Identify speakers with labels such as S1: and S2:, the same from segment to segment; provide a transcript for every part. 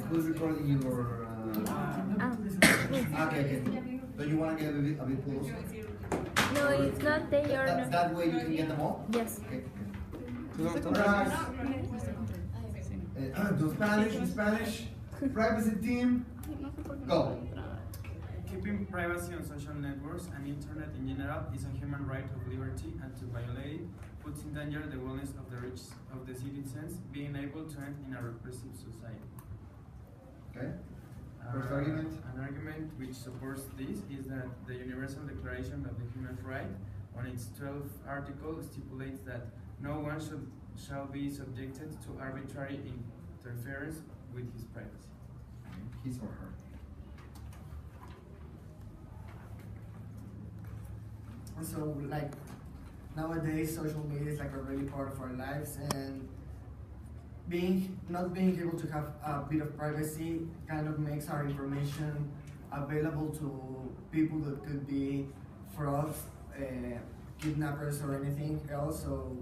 S1: who's recording your? Okay. So you want to get a bit closer?
S2: No, it's not they or not.
S1: That way you can get them all?
S2: Yes.
S1: Okay. Alright. Do Spanish. Privacy team, go.
S3: Keeping privacy on social networks and internet in general is a human right of liberty, and to violate it puts in danger the wellness of the citizens being able to end in a repressive society.
S1: Okay. First argument.
S3: An argument which supports this is that the Universal Declaration of the Human Rights, on its 12th article, stipulates that no one shall be subjected to arbitrary interference with his privacy.
S1: His or her.
S4: So, like, nowadays social media is like a really part of our lives, and not being able to have a bit of privacy kind of makes our information available to people that could be frauds, kidnappers, or anything else. So,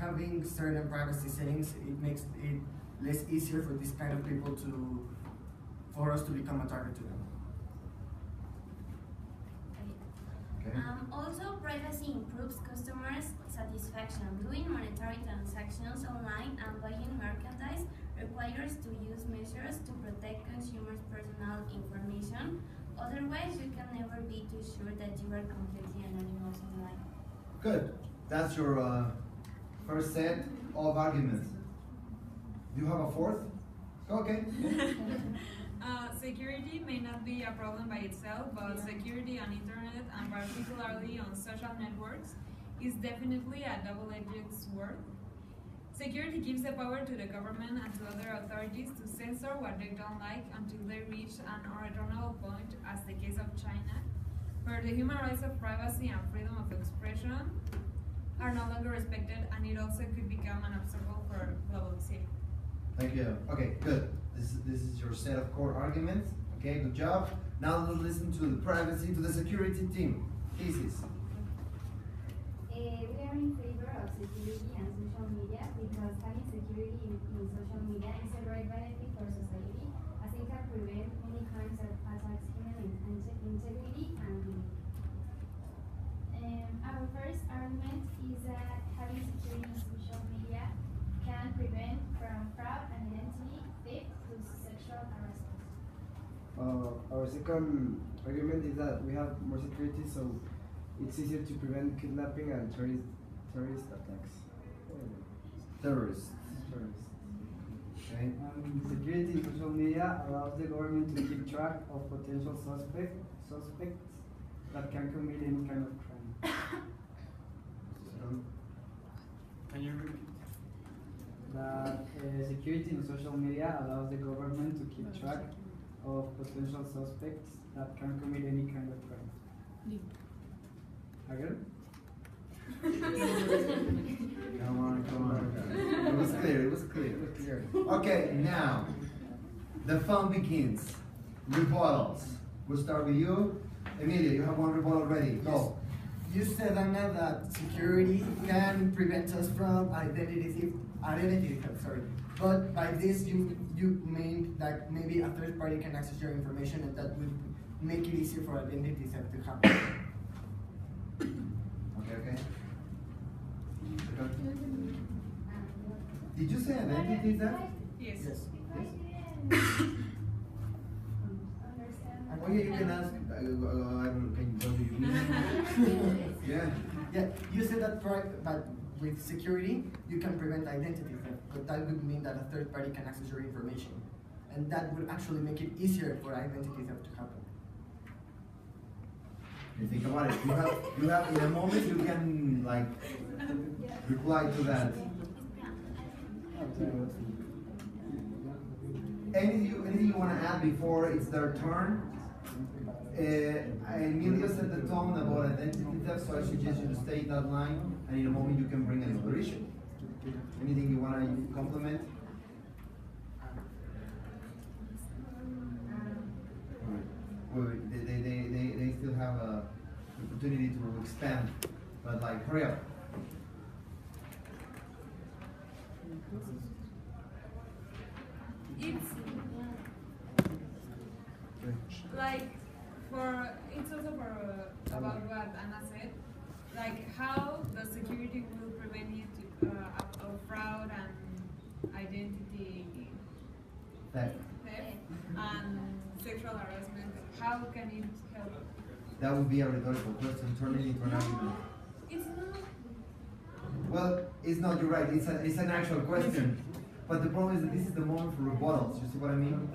S4: having certain privacy settings, it makes it less easier for this kind of people for us to become a target to them.
S1: Okay.
S5: Also, privacy improves customers' satisfaction. Doing monetary transactions online and buying merchandise requires to use measures to protect consumers' personal information. Otherwise, you can never be too sure that you are completely anonymous online.
S1: Good. That's your first set of arguments. Do you have a fourth? Okay.
S6: Security may not be a problem by itself, but security on internet, and particularly on social networks, is definitely a double-edged sword. Security gives the power to the government and to other authorities to censor what they don't like until they reach an unreturn point, as the case of China, where the human rights of privacy and freedom of expression are no longer respected, and it also could become an obstacle for globalization.
S1: Thank you. Okay, good. This is your set of core arguments. Okay, good job. Now let's listen to the privacy, to the security team. Thesis.
S7: We are in favor of security and social media because having security in social media is a great benefit for society, as it can prevent many crimes that attacks human integrity and dignity. Our first argument is that having security in social media can prevent from fraud and identity theft to sexual harassment.
S8: Our second argument is that we have more security, so it's easier to prevent kidnapping and terrorist attacks.
S1: Terrorists. Okay.
S8: Security in social media allows the government to keep track of potential suspects that can commit any kind of crime.
S3: Can you repeat?
S8: That security in social media allows the government to keep track of potential suspects that can commit any kind of crime. Again?
S1: Come on. It was clear. Okay, now the fun begins. Rebuttals. We'll start with you. Emilia, you have one rebuttal ready. Go.
S4: You said, Anna, that security can prevent us from identity theft, sorry. But by this, you mean that maybe a third party can access your information, and that would make it easier for identity theft to happen.
S1: Okay. Did you say identity theft?
S6: Yes.
S1: Oh yeah, you can ask. I don't know. Can you mean? Yeah.
S4: You said that, but with security, you can prevent identity theft, but that would mean that a third party can access your information, and that would actually make it easier for identity theft to happen.
S1: You think about it. You have in a moment you can like reply to that. Anything you want to add before it's their turn? Emilio set the tone about identity theft, so I suggest you to stay in that line, and in a moment you can bring another issue. Anything you want to complement? Wait, they still have a opportunity to expand, but like hurry up.
S6: like, it's also for about what Anna said, like how the security will prevent it of fraud and identity
S1: That,
S6: theft and sexual harassment. How can it help?
S1: that would be a rhetorical question, turn it into an argument.
S6: It's not.
S1: Well, it's not, you're right, it's an actual question. But the problem is that this is the moment for rebuttals, you see what I mean?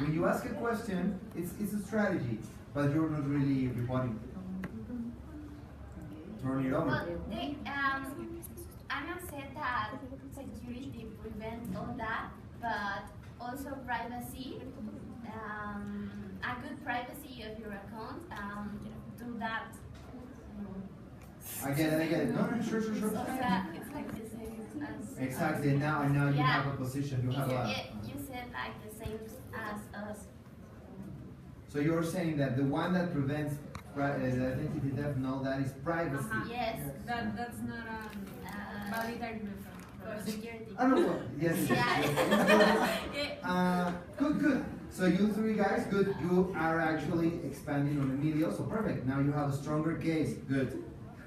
S1: When you ask a question, it's a strategy, but you're not really rebutting. Turn it
S5: Well,
S1: over.
S5: Anna said that security prevents all that, but also privacy. A good privacy of your account. Do that.
S1: I get it. No, sure.
S5: It's like the same as.
S1: Exactly, now you
S5: Yeah.
S1: have a position, you have a...
S5: You said like the same as us.
S1: So you're saying that the one that prevents identity theft, no, that is privacy.
S5: Yes.
S6: That's not a valid argument
S5: For security.
S1: I don't know. Yes.
S5: Yeah.
S1: Good. So you three guys, good. You are actually expanding on Emilio, so perfect. Now you have a stronger case. Good.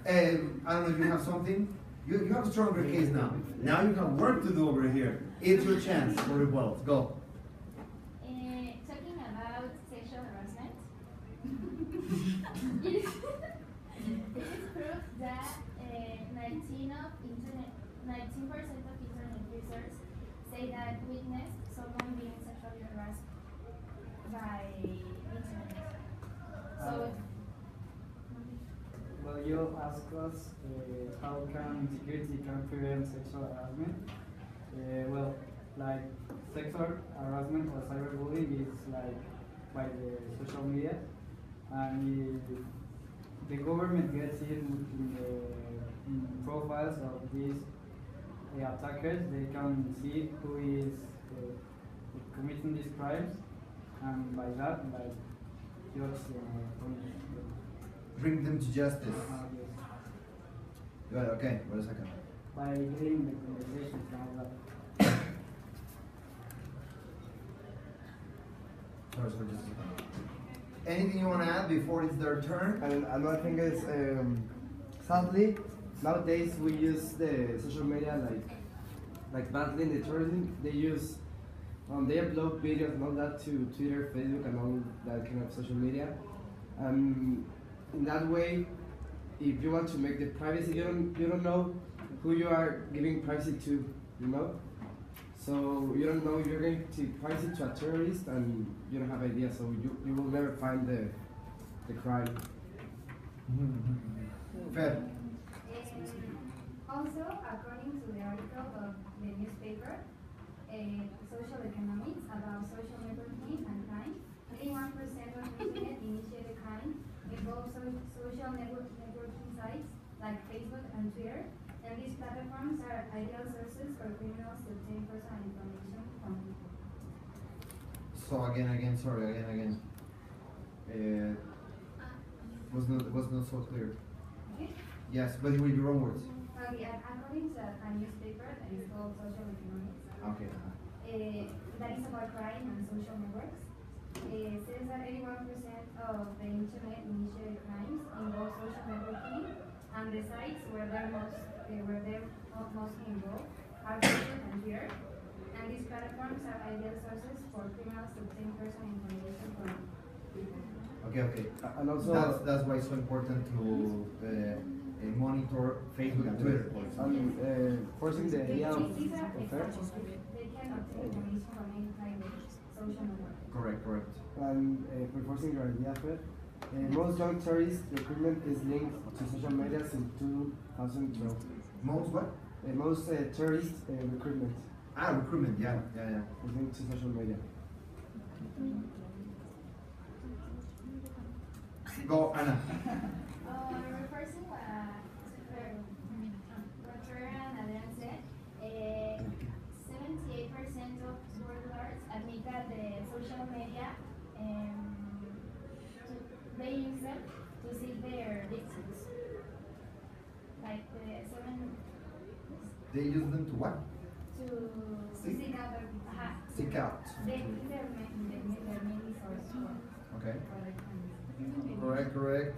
S1: I don't know if you have something. You have a stronger case now. Now you have work to do over here. It's your chance for rebuttal. Go.
S7: Talking about sexual harassment, it is proof that 19% of internet users say that witnessed someone being sexually harassed by internet. So,
S8: Well, you ask us how can security can prevent sexual harassment. Well, like sexual harassment or cyberbullying is like by the social media, and if the government gets in profiles of these attackers, they can see who is committing these crimes, and by that, like, just punish them.
S1: Bring them to justice.
S8: Yes.
S1: Good. Okay. Wait a second.
S8: By getting the conversations and all that.
S1: Sorry, just a second. Anything you want to add before it's their turn?
S9: And another thing is, sadly, nowadays we use the social media like badly in the tourism. They use, they upload videos and all that to Twitter, Facebook, and all that kind of social media. In that way, if you want to make the privacy, you don't know who you are giving privacy to, you know. So you don't know if you're going to privacy to a terrorist, and you don't have idea. So you will never find the crime.
S1: Fair.
S7: also, according to the article of the newspaper, Social Economics about social networking and crime, 81% of internet-initiated crime involves social networking sites like Facebook and Twitter, and these platforms are ideal sources for criminals to obtain personal information from people.
S1: So again. Was not so clear.
S7: Okay?
S1: Yes, but with your own words.
S7: Okay, according to a newspaper that is called Social Economics,
S1: Okay.
S7: that is about crime and social networks, says that 81% of the internet-initiated crimes involve social networking, and the sites where they're mostly involved are Facebook and Twitter, and these platforms are ideal sources for criminals to obtain personal information from people.
S1: Okay.
S9: And also,
S1: That's why it's so important to monitor Facebook and Twitter.
S9: forcing the idea of
S7: These are
S9: fair.
S7: examples. They can obtain information from any kind of social network.
S1: Correct.
S9: And reinforcing your idea, Fred. Most young tourist recruitment is linked to social media since 2012.
S1: Most what?
S9: Most tourist recruitment
S1: Recruitment. Yeah.
S9: is linked to social media.
S1: Go, Anna.
S7: Reinforcing what Ferran and Adrian said, 78% of burglars admit that the social media, they use them to seek their victims. Like
S1: They use them to what?
S7: to seek out their
S1: Seek out.
S7: They their main source.
S1: Okay. Correct.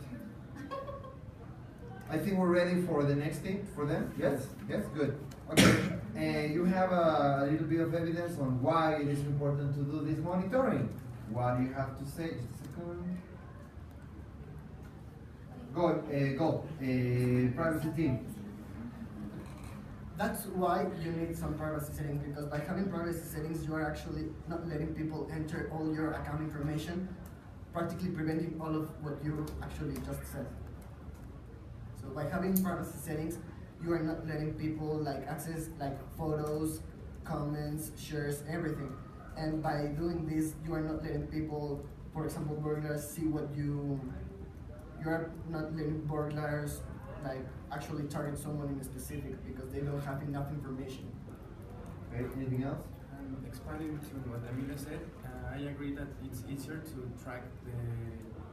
S1: I think we're ready for the next thing for them. Yes. Yes. Good. Okay. And you have a little bit of evidence on why it is important to do this monitoring. What do you have to say? Just a second. Go. Privacy team.
S4: That's why you need some privacy settings, because by having privacy settings, you are actually not letting people enter all your account information, practically preventing all of what you actually just said. So by having privacy settings, you are not letting people like access like photos, comments, shares, everything. And by doing this, you are not letting people, for example, burglars see what you are not letting burglars like actually target someone in specific because they don't have enough information.
S1: Okay. Anything else?
S3: Expanding to what Emilio said, I agree that it's easier to track the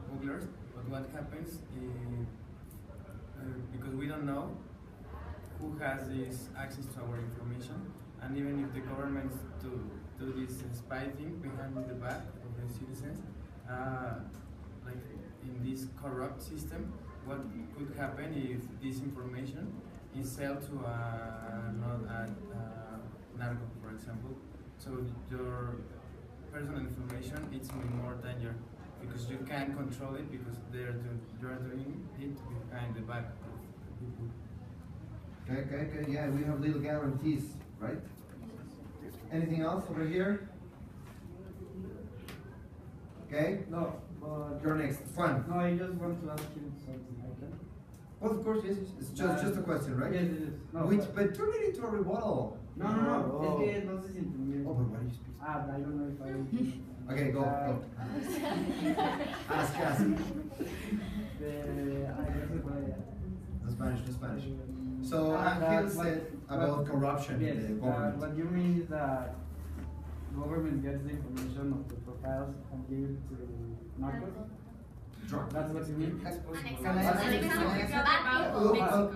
S3: smugglers, but what happens because we don't know who has this access to our information, and even if the governments do this spy thing behind the back of the citizens, like in this corrupt system, what could happen if this information is sold to a narco, for example? So your personal information is in more danger because you can't control it because you are doing it behind the back of people.
S1: Okay. Yeah, we have little guarantees, right? Anything else over here? Okay.
S8: No, but
S1: You're next. Juan.
S8: no, I just want to ask you something. I can.
S1: Well, of course, yes. It's just a question, right?
S8: Yes, it is. No,
S1: But turn it into a rebuttal.
S8: no.
S1: Oh.
S8: Es que no se siente bien.
S1: Oh, but why do you speak?
S8: I don't know if I.
S1: Okay, go. Ask.
S8: I guess
S1: The Spanish. So Angel said about corruption
S8: Yes,
S1: in the government.
S8: what you mean is that government gets the information of the profiles and give it to narcos?
S1: Sure.
S8: That's what you mean?
S3: It's possible.
S4: Can I answer?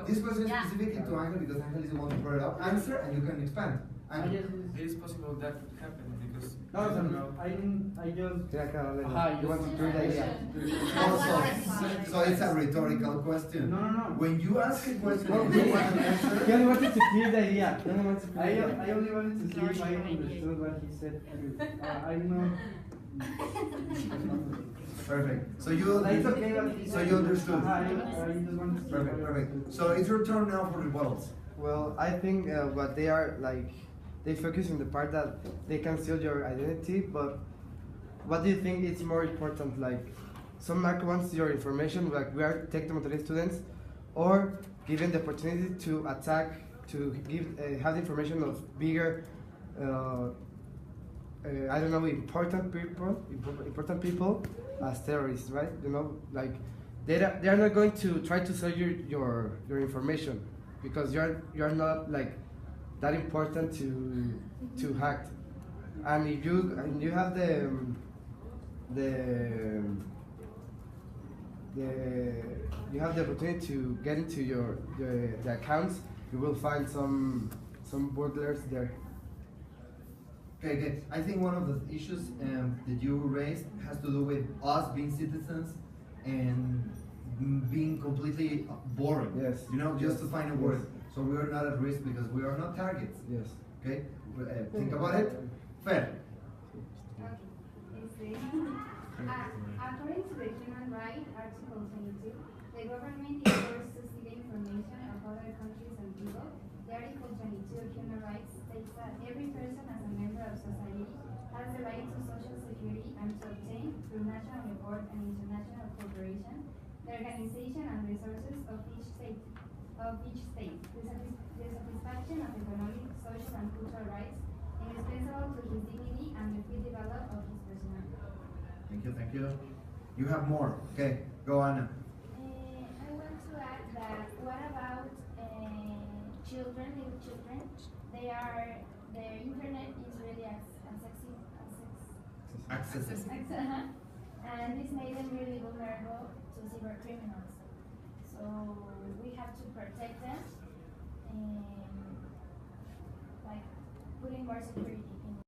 S1: This question is specifically to Angel because Angel is the one who brought it up. Answer and you can expand. Angel.
S3: It is possible that could happen because
S8: No,
S3: I don't know.
S8: I just.
S9: Yeah, Carolina.
S8: Ajá,
S9: You want to hear the idea?
S1: So it's a rhetorical question.
S8: No.
S1: When you ask a question, you want an
S9: He
S1: answer.
S9: only wanted to hear the idea. He only wanted to hear the idea.
S8: I only wanted to see if I understood what he said. I'm not.
S1: Perfect. So you
S8: It's okay, but he
S1: so
S8: said-
S1: you understood.
S8: I just want to see.
S1: Perfect. So it's your turn now for rebuttals.
S9: Well, I think what they are like, they focus on the part that they can steal your identity, but what do you think is more important? Like, some narco wants your information, like we are Tec de Monterrey students, or given the opportunity to attack, to give have the information of bigger, I don't know, important people as terrorists, right? You know, like they are not going to try to sell your information because you're not like that important to hack, and if you have you have the opportunity to get into the accounts, you will find some burglars there.
S1: Okay, good. I think one of the issues that you raised has to do with us being citizens and being completely boring.
S9: Yes.
S1: You know, just to find a word. So we are not at risk because we are not targets.
S9: Yes.
S1: Okay? Think about it. Fair.
S7: According to the Human Rights Article 22, the government is forced to see the information of other countries and people. The Article 22 of Human Rights states that every person as a member of society has the right to social security and to obtain, through national report and international cooperation, the organization and resources of each state, the satisfaction of economic, social, and cultural rights indispensable to his dignity and the free development of his personality.
S1: Thank you. You have more. Okay, go on.
S7: I want to add that what about children, little children? Their internet is really
S1: Access.
S7: and this made them really vulnerable to cyber criminals. So we have to protect them and like putting more security.